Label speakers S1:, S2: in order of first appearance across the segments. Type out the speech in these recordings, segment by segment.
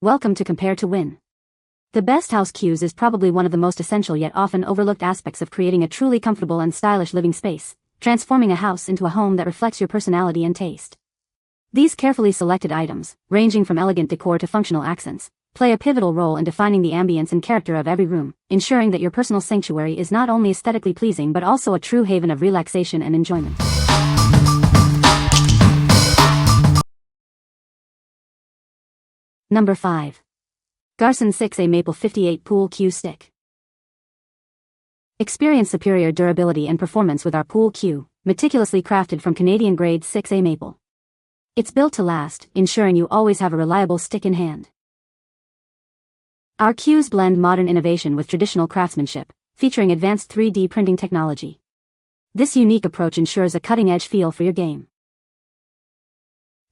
S1: Welcome to Compare to Win. The best house cues is probably one of the most essential yet often overlooked aspects of creating a truly comfortable and stylish living space, transforming a house into a home that reflects your personality and taste. These carefully selected items, ranging from elegant decor to functional accents, play a pivotal role in defining the ambience and character of every room, ensuring that your personal sanctuary is not only aesthetically pleasing but also a true haven of relaxation and enjoyment. Number 5. GARSEN 6A Maple 58 Pool Cue Stick. Experience superior durability and performance with our pool cue, meticulously crafted from Canadian-grade 6A maple. It's built to last, ensuring you always have a reliable stick in hand. Our cues blend modern innovation with traditional craftsmanship, featuring advanced 3D printing technology. This unique approach ensures a cutting-edge feel for your game.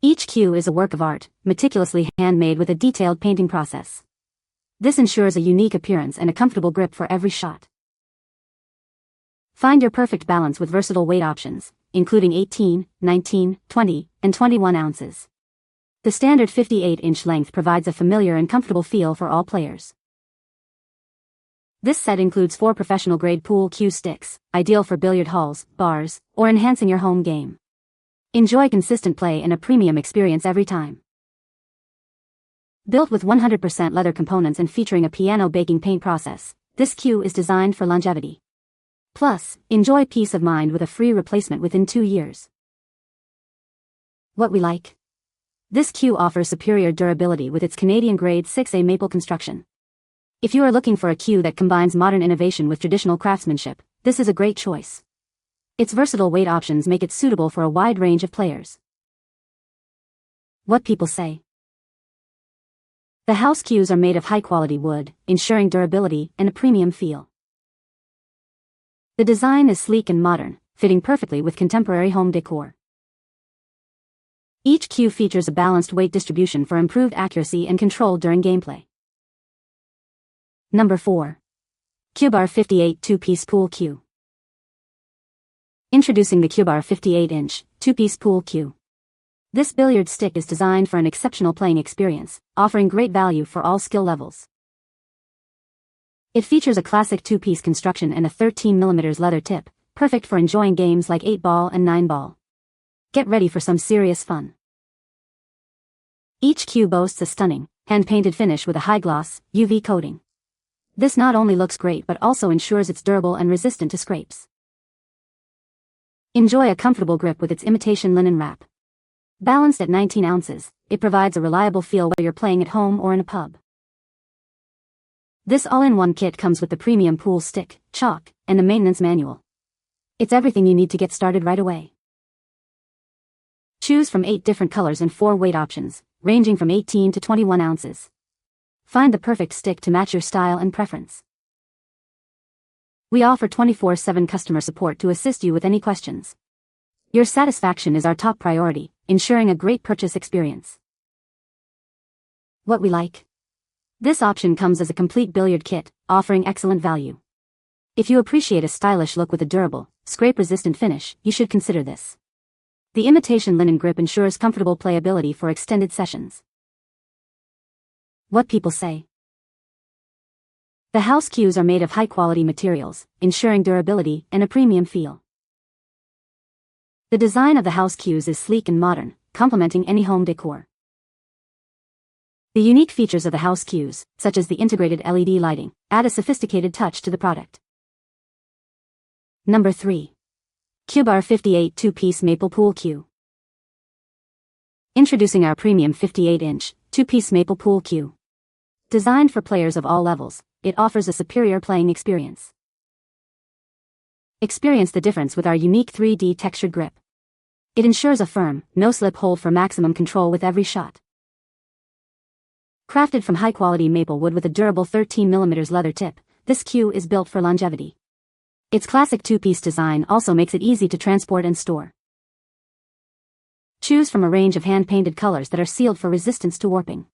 S1: Each cue is a work of art, meticulously handmade with a detailed painting process. This ensures a unique appearance and a comfortable grip for every shot. Find your perfect balance with versatile weight options, including 18, 19, 20, and 21 ounces. The standard 58-inch length provides a familiar and comfortable feel for all players. This set includes 4 professional-grade pool cue sticks, ideal for billiard halls, bars, or enhancing your home game. Enjoy consistent play and a premium experience every time. Built with 100% leather components and featuring a piano baking paint process, this cue is designed for longevity. Plus, enjoy peace of mind with a free replacement within 2 years. What we like? This cue offers superior durability with its Canadian-grade 6A maple construction. If you are looking for a cue that combines modern innovation with traditional craftsmanship, this is a great choice. Its versatile weight options make it suitable for a wide range of players. What people say. The house cues are made of high-quality wood, ensuring durability and a premium feel. The design is sleek and modern, fitting perfectly with contemporary home decor. Each cue features a balanced weight distribution for improved accuracy and control during gameplay. Number 4. CUEBAR 58 2-piece pool cue. Introducing the CUEBAR 58-inch, 2-piece pool cue. This billiard stick is designed for an exceptional playing experience, offering great value for all skill levels. It features a classic 2-piece construction and a 13mm leather tip, perfect for enjoying games like 8-ball and 9-ball. Get ready for some serious fun. Each cue boasts a stunning, hand-painted finish with a high-gloss, UV coating. This not only looks great but also ensures it's durable and resistant to scrapes. Enjoy a comfortable grip with its imitation linen wrap. Balanced at 19 ounces, it provides a reliable feel whether you're playing at home or in a pub. This all-in-one kit comes with the premium pool stick, chalk, and the maintenance manual. It's everything you need to get started right away. Choose from 8 different colors and 4 weight options, ranging from 18 to 21 ounces. Find the perfect stick to match your style and preference. We offer 24/7 customer support to assist you with any questions. Your satisfaction is our top priority, ensuring a great purchase experience. What we like? This option comes as a complete billiard kit, offering excellent value. If you appreciate a stylish look with a durable, scrape-resistant finish, you should consider this. The imitation linen grip ensures comfortable playability for extended sessions. What people say. The house cues are made of high-quality materials, ensuring durability and a premium feel. The design of the house cues is sleek and modern, complementing any home decor. The unique features of the house cues, such as the integrated LED lighting, add a sophisticated touch to the product. Number 3. CUEBAR 58 2-piece maple pool cue. Introducing our premium 58-inch, 2-piece maple pool cue. Designed for players of all levels, it offers a superior playing experience. Experience the difference with our unique 3D textured grip. It ensures a firm, no-slip hold for maximum control with every shot. Crafted from high-quality maple wood with a durable 13mm leather tip, this cue is built for longevity. Its classic 2-piece design also makes it easy to transport and store. Choose from a range of hand-painted colors that are sealed for resistance to warping.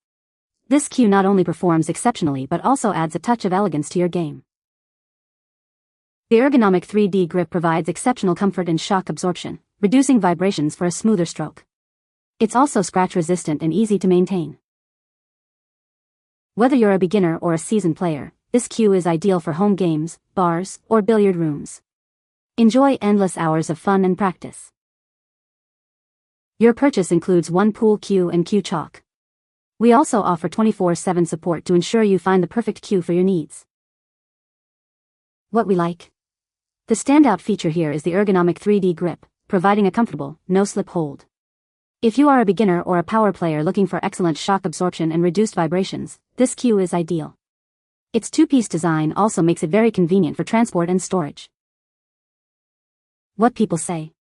S1: This cue not only performs exceptionally but also adds a touch of elegance to your game. The ergonomic 3D grip provides exceptional comfort and shock absorption, reducing vibrations for a smoother stroke. It's also scratch-resistant and easy to maintain. Whether you're a beginner or a seasoned player, this cue is ideal for home games, bars, or billiard rooms. Enjoy endless hours of fun and practice. Your purchase includes one pool cue and cue chalk. We also offer 24/7 support to ensure you find the perfect cue for your needs. What we like? The standout feature here is the ergonomic 3D grip, providing a comfortable, no-slip hold. If you are a beginner or a power player looking for excellent shock absorption and reduced vibrations, this cue is ideal. Its two-piece design also makes it very convenient for transport and storage. What people say.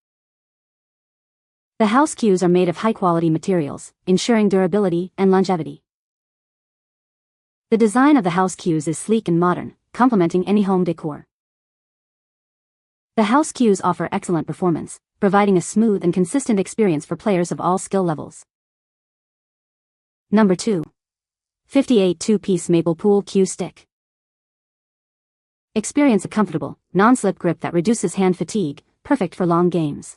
S1: The house cues are made of high-quality materials, ensuring durability and longevity. The design of the house cues is sleek and modern, complementing any home decor. The house cues offer excellent performance, providing a smooth and consistent experience for players of all skill levels. Number 2. 58 two-piece maple pool cue stick. Experience a comfortable, non-slip grip that reduces hand fatigue, perfect for long games.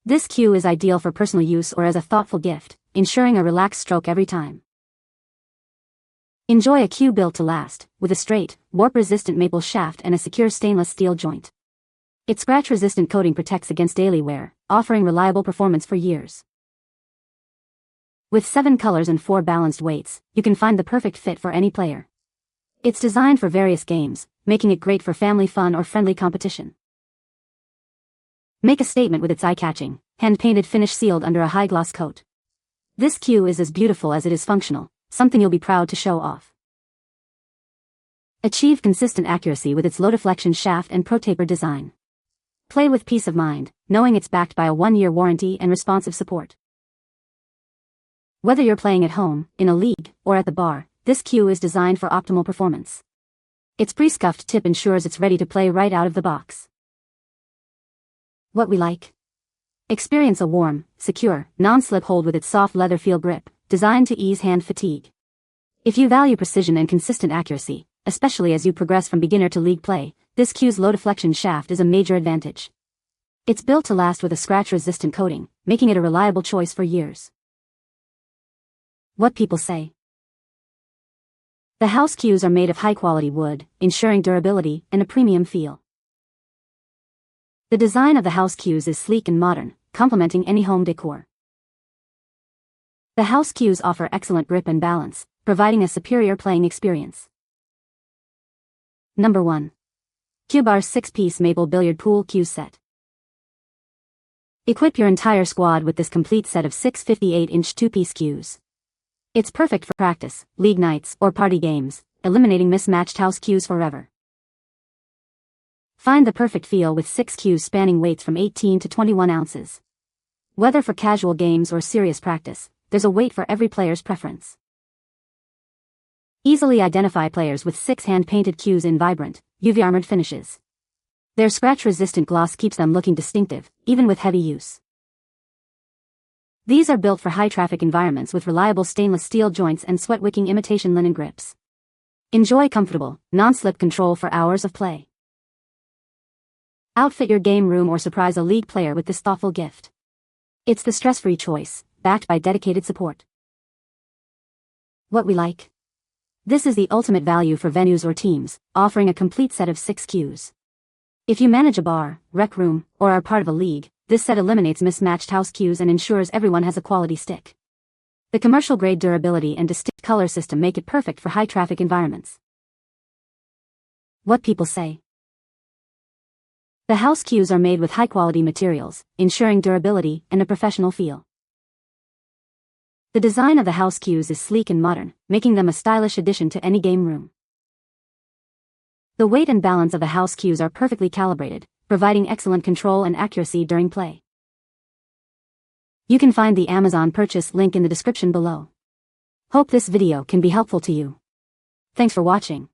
S1: This cue is ideal for personal use or as a thoughtful gift, ensuring a relaxed stroke every time. Enjoy a cue built to last, with a straight, warp-resistant maple shaft and a secure stainless steel joint. Its scratch-resistant coating protects against daily wear, offering reliable performance for years. With 7 colors and 4 balanced weights, you can find the perfect fit for any player. It's designed for various games, making it great for family fun or friendly competition. Make a statement with its eye-catching, hand-painted finish sealed under a high-gloss coat. This cue is as beautiful as it is functional, something you'll be proud to show off. Achieve consistent accuracy with its low-deflection shaft and pro-taper design. Play with peace of mind, knowing it's backed by a 1-year warranty and responsive support. Whether you're playing at home, in a league, or at the bar, this cue is designed for optimal performance. Its pre-scuffed tip ensures it's ready to play right out of the box. What we like? Experience a warm, secure, non-slip hold with its soft leather feel grip, designed to ease hand fatigue. If you value precision and consistent accuracy, especially as you progress from beginner to league play, this cue's low-deflection shaft is a major advantage. It's built to last with a scratch-resistant coating, making it a reliable choice for years. What people say. The house cues are made of high-quality wood, ensuring durability and a premium feel. The design of the house cues is sleek and modern, complementing any home decor. The house cues offer excellent grip and balance, providing a superior playing experience. Number 1. CUEBAR 6-piece maple billiard pool cue set. Equip your entire squad with this complete set of 6 58-inch two-piece cues. It's perfect for practice, league nights, or party games, eliminating mismatched house cues forever. Find the perfect feel with 6 cues spanning weights from 18 to 21 ounces. Whether for casual games or serious practice, there's a weight for every player's preference. Easily identify players with 6 hand-painted cues in vibrant, UV-armored finishes. Their scratch-resistant gloss keeps them looking distinctive, even with heavy use. These are built for high-traffic environments with reliable stainless steel joints and sweat-wicking imitation linen grips. Enjoy comfortable, non-slip control for hours of play. Outfit your game room or surprise a league player with this thoughtful gift. It's the stress-free choice, backed by dedicated support. What we like? This is the ultimate value for venues or teams, offering a complete set of 6 cues. If you manage a bar, rec room, or are part of a league, this set eliminates mismatched house cues and ensures everyone has a quality stick. The commercial-grade durability and distinct color system make it perfect for high-traffic environments. What people say. The house cues are made with high-quality materials, ensuring durability and a professional feel. The design of the house cues is sleek and modern, making them a stylish addition to any game room. The weight and balance of the house cues are perfectly calibrated, providing excellent control and accuracy during play. You can find the Amazon purchase link in the description below. Hope this video can be helpful to you. Thanks for watching.